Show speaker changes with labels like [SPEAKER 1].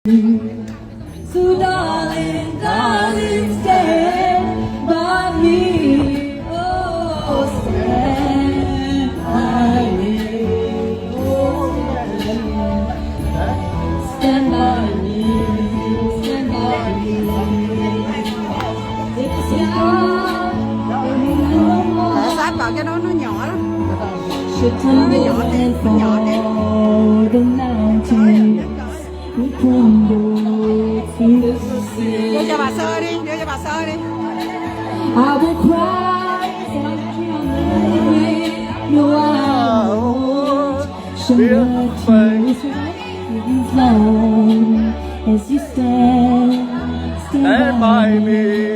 [SPEAKER 1] So darling, darling, stand by me. Oh, stand by me. Oh, stand by me. Stand by me. It's young.
[SPEAKER 2] Sát vào cho nó nhỏ lắm.
[SPEAKER 1] Should tumble and fall the mountains. We crumble to the sea.
[SPEAKER 2] Đưa cho bà sơ đi, đưa cho bà sơ đi.
[SPEAKER 1] I will cry as I drown away. No, I won't shed tears as long as you stand by me.